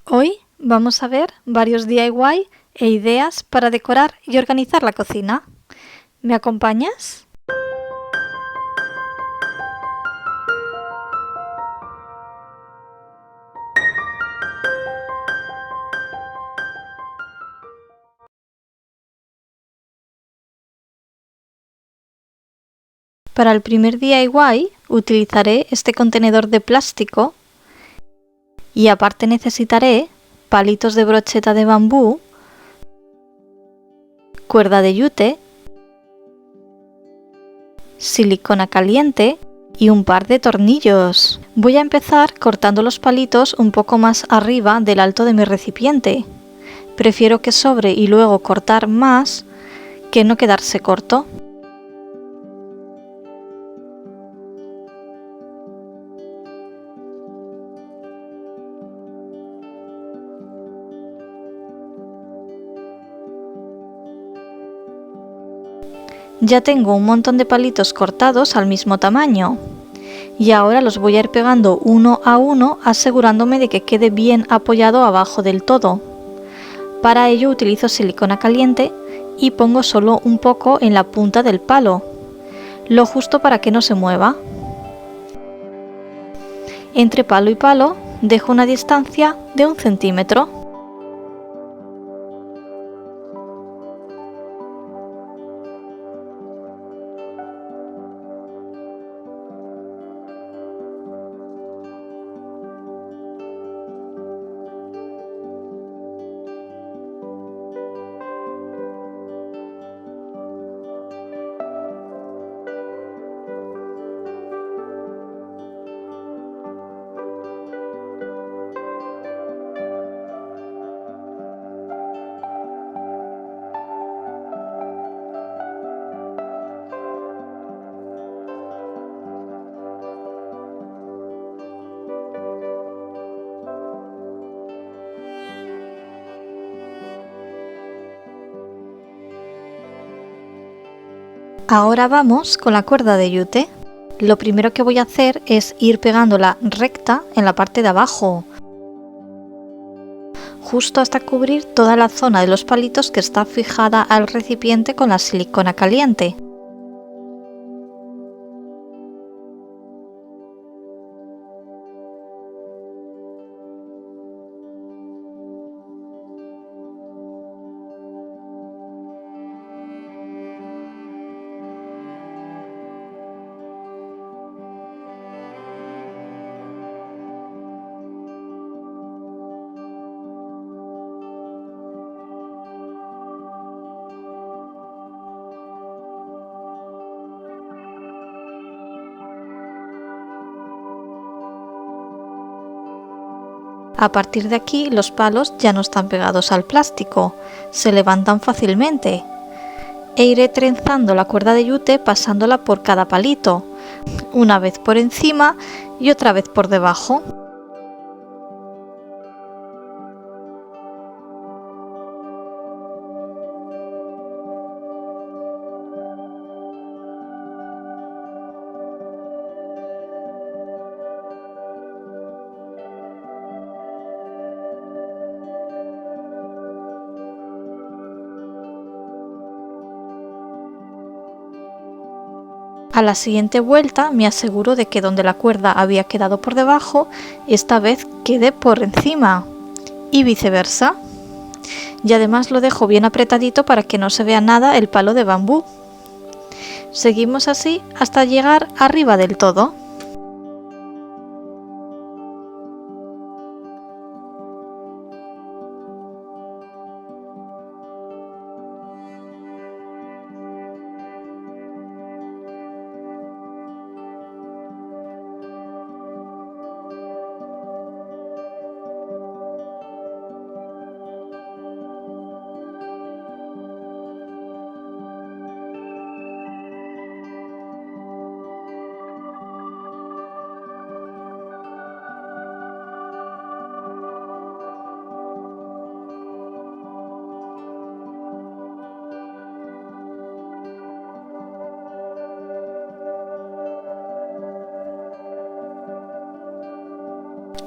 Hoy vamos a ver varios DIY e ideas para decorar y organizar la cocina. ¿Me acompañas? Para el primer DIY utilizaré este contenedor de plástico y aparte necesitaré palitos de brocheta de bambú, cuerda de yute, silicona caliente y un par de tornillos. Voy a empezar cortando los palitos un poco más arriba del alto de mi recipiente. Prefiero que sobre y luego cortar más que no quedarse corto. Ya tengo un montón de palitos cortados al mismo tamaño y ahora los voy a ir pegando uno a uno asegurándome de que quede bien apoyado abajo del todo. Para ello utilizo silicona caliente y pongo solo un poco en la punta del palo, lo justo para que no se mueva. Entre palo y palo dejo una distancia de 1 centímetro. Ahora vamos con la cuerda de yute. Lo primero que voy a hacer es ir pegándola recta en la parte de abajo, justo hasta cubrir toda la zona de los palitos que está fijada al recipiente con la silicona caliente. A partir de aquí los palos ya no están pegados al plástico, se levantan fácilmente. E iré trenzando la cuerda de yute pasándola por cada palito, una vez por encima y otra vez por debajo. A la siguiente vuelta me aseguro de que donde la cuerda había quedado por debajo, esta vez quede por encima y viceversa. Y además lo dejo bien apretadito para que no se vea nada el palo de bambú. Seguimos así hasta llegar arriba del todo.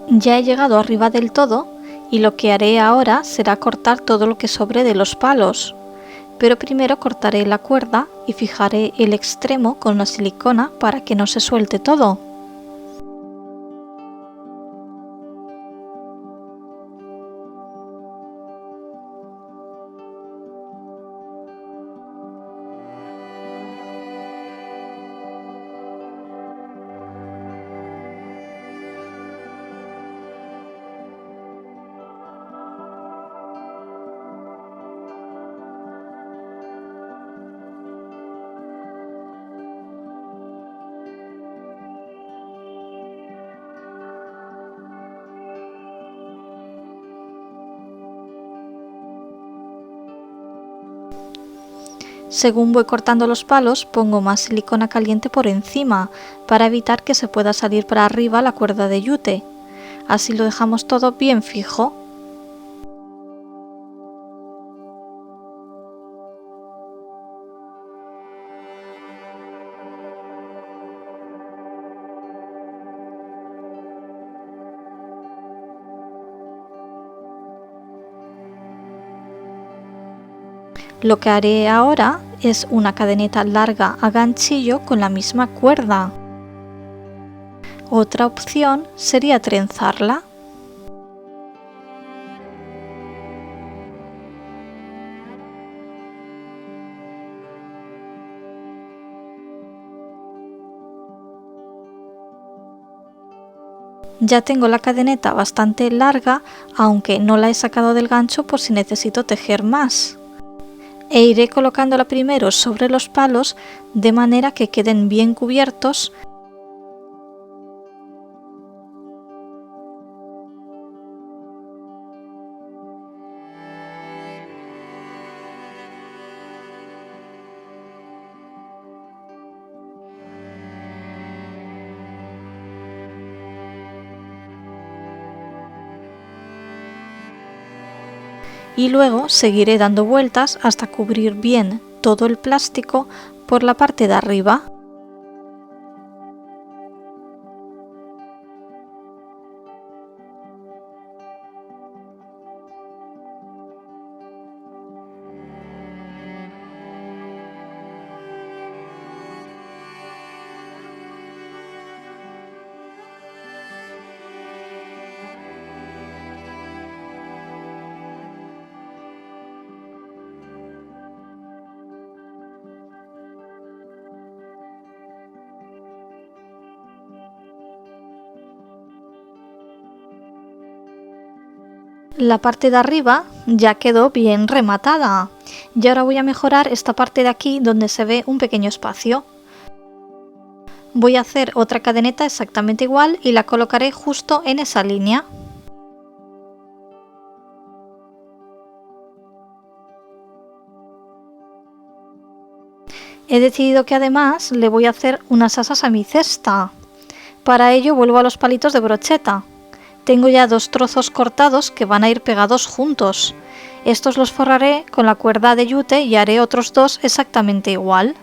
Ya he llegado arriba del todo Y lo que haré ahora será cortar todo lo que sobre de los palos, pero primero cortaré la cuerda y fijaré el extremo con la silicona para que no se suelte todo. Según voy cortando los palos, pongo más silicona caliente por encima para evitar que se pueda salir para arriba la cuerda de yute. Así lo dejamos todo bien fijo. Lo que haré ahora es una cadeneta larga a ganchillo con la misma cuerda. Otra opción sería trenzarla. Ya tengo la cadeneta bastante larga, aunque no la he sacado del gancho por si necesito tejer más. E iré colocándola primero sobre los palos de manera que queden bien cubiertos. Y luego seguiré dando vueltas hasta cubrir bien todo el plástico por la parte de arriba. La parte de arriba ya quedó bien rematada. Y ahora voy a mejorar esta parte de aquí donde se ve un pequeño espacio. Voy a hacer otra cadeneta exactamente igual y la colocaré justo en esa línea. He decidido que además le voy a hacer unas asas a mi cesta. Para ello vuelvo a los palitos de brocheta. Tengo ya 2 trozos cortados que van a ir pegados juntos. Estos los forraré con la cuerda de yute y haré otros 2 exactamente igual.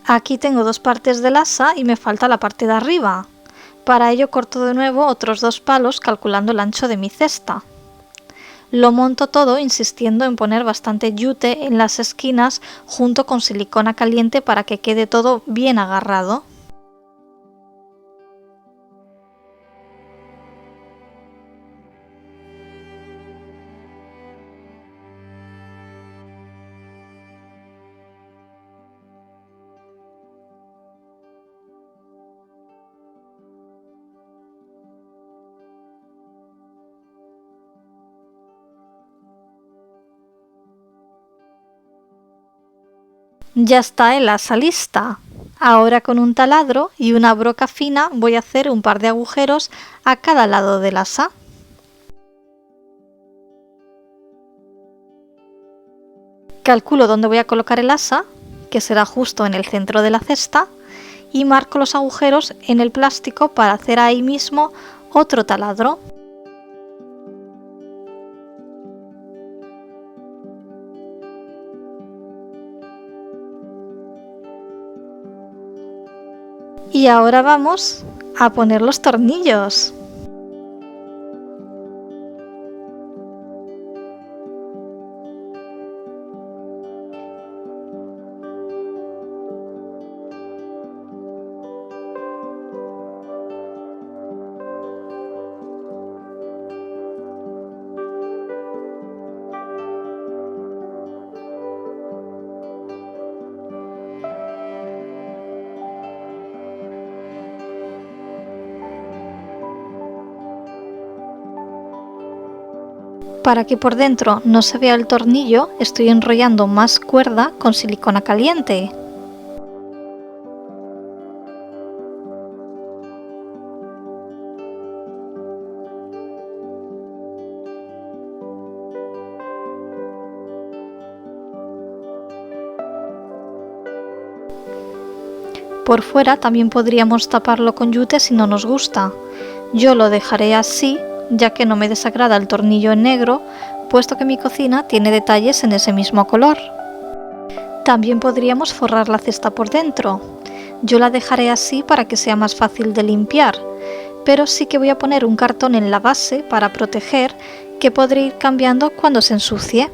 Aquí tengo 2 partes del asa y me falta la parte de arriba. Para ello corto de nuevo otros 2 palos calculando el ancho de mi cesta. Lo monto todo insistiendo en poner bastante yute en las esquinas junto con silicona caliente para que quede todo bien agarrado. Ya está el asa lista. Ahora con un taladro y una broca fina voy a hacer un par de agujeros a cada lado del asa. Calculo dónde voy a colocar el asa, que será justo en el centro de la cesta, y marco los agujeros en el plástico para hacer ahí mismo otro taladro. Y ahora vamos a poner los tornillos. Para que por dentro no se vea el tornillo, estoy enrollando más cuerda con silicona caliente. Por fuera también podríamos taparlo con yute si no nos gusta. Yo lo dejaré así, ya que no me desagrada el tornillo en negro, puesto que mi cocina tiene detalles en ese mismo color. También podríamos forrar la cesta por dentro. Yo la dejaré así para que sea más fácil de limpiar, pero sí que voy a poner un cartón en la base para proteger, que podré ir cambiando cuando se ensucie.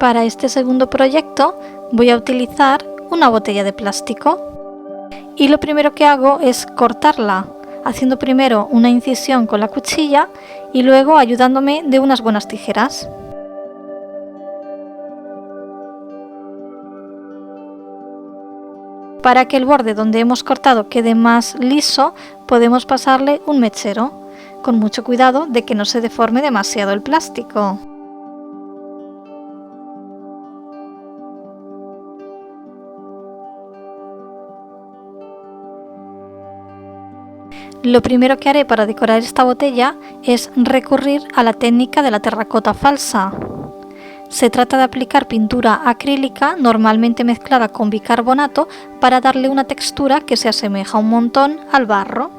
Para este segundo proyecto voy a utilizar una botella de plástico y lo primero que hago es cortarla, haciendo primero una incisión con la cuchilla y luego ayudándome de unas buenas tijeras. Para que el borde donde hemos cortado quede más liso, podemos pasarle un mechero, con mucho cuidado de que no se deforme demasiado el plástico. Lo primero que haré para decorar esta botella es recurrir a la técnica de la terracota falsa. Se trata de aplicar pintura acrílica, normalmente mezclada con bicarbonato, para darle una textura que se asemeja un montón al barro,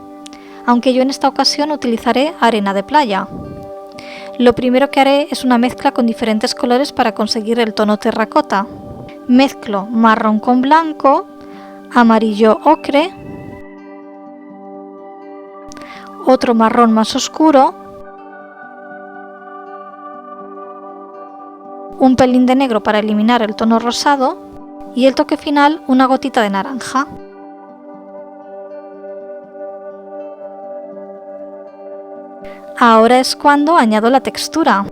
aunque yo en esta ocasión utilizaré arena de playa. Lo primero que haré es una mezcla con diferentes colores para conseguir el tono terracota. Mezclo marrón con blanco, amarillo ocre, otro marrón más oscuro, un pelín de negro para eliminar el tono rosado y el toque final, una gotita de naranja. Ahora es cuando añado la textura.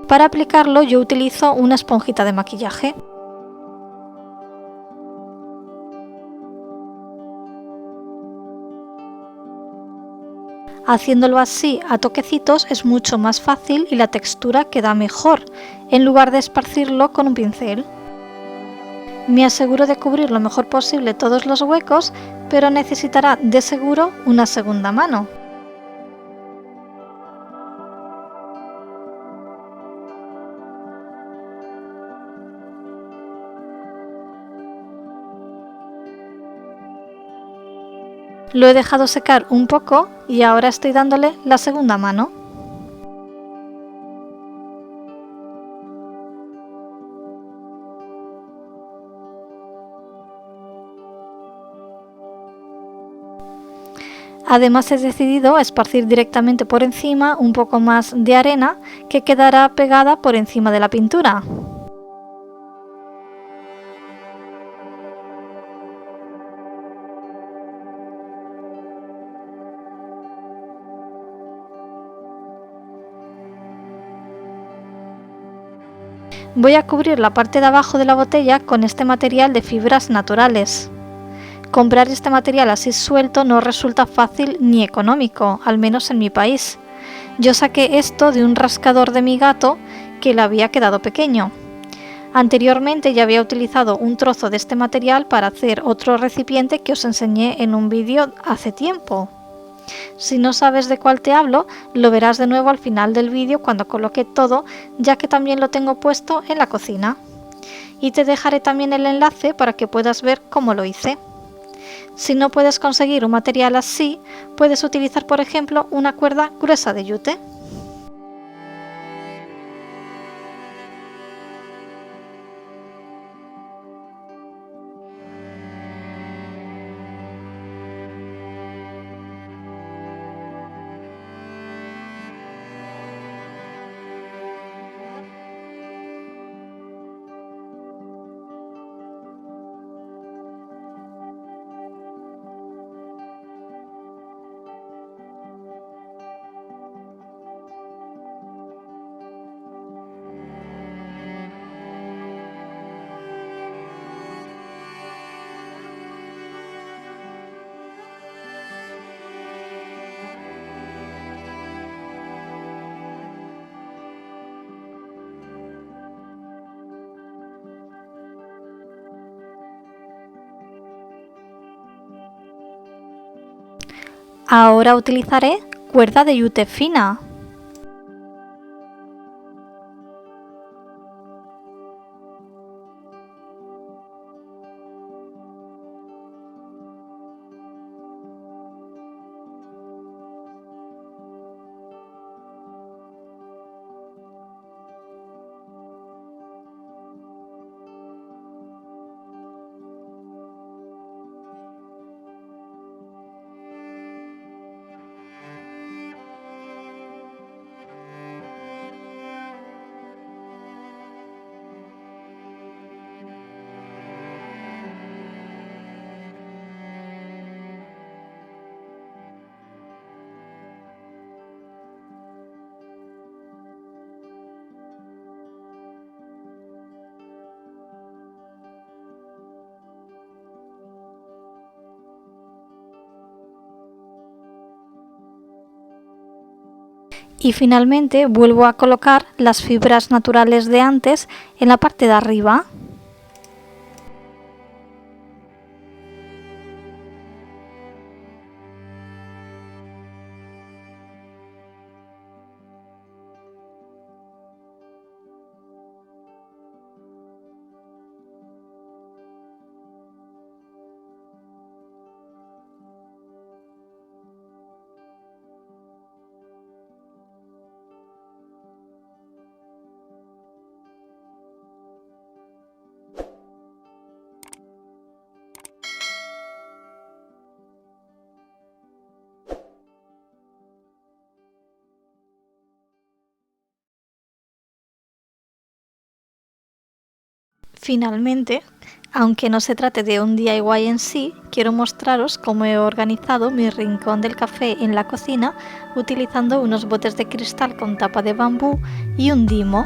Para aplicarlo yo utilizo una esponjita de maquillaje. Haciéndolo así a toquecitos es mucho más fácil y la textura queda mejor, en lugar de esparcirlo con un pincel. Me aseguro de cubrir lo mejor posible todos los huecos, pero necesitará de seguro una segunda mano. Lo he dejado secar un poco y ahora estoy dándole la segunda mano. Además he decidido esparcir directamente por encima un poco más de arena que quedará pegada por encima de la pintura. Voy a cubrir la parte de abajo de la botella con este material de fibras naturales. Comprar este material así suelto no resulta fácil ni económico, al menos en mi país. Yo saqué esto de un rascador de mi gato que le había quedado pequeño. Anteriormente ya había utilizado un trozo de este material para hacer otro recipiente que os enseñé en un vídeo hace tiempo. Si no sabes de cuál te hablo, lo verás de nuevo al final del vídeo cuando coloque todo, ya que también lo tengo puesto en la cocina. Y te dejaré también el enlace para que puedas ver cómo lo hice. Si no puedes conseguir un material así, puedes utilizar por ejemplo una cuerda gruesa de yute. Ahora utilizaré cuerda de yute fina. Y finalmente vuelvo a colocar las fibras naturales de antes en la parte de arriba. Finalmente, aunque no se trate de un DIY en sí, quiero mostraros cómo he organizado mi rincón del café en la cocina utilizando unos botes de cristal con tapa de bambú y un dimo.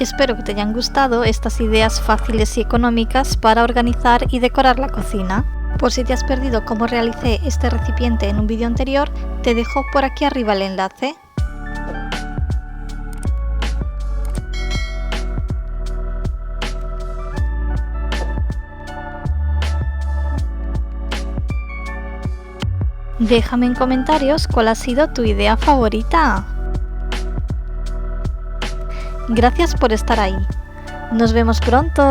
Espero que te hayan gustado estas ideas fáciles y económicas para organizar y decorar la cocina. Por si te has perdido cómo realicé este recipiente en un vídeo anterior, te dejo por aquí arriba el enlace. Déjame en comentarios cuál ha sido tu idea favorita. Gracias por estar ahí. Nos vemos pronto.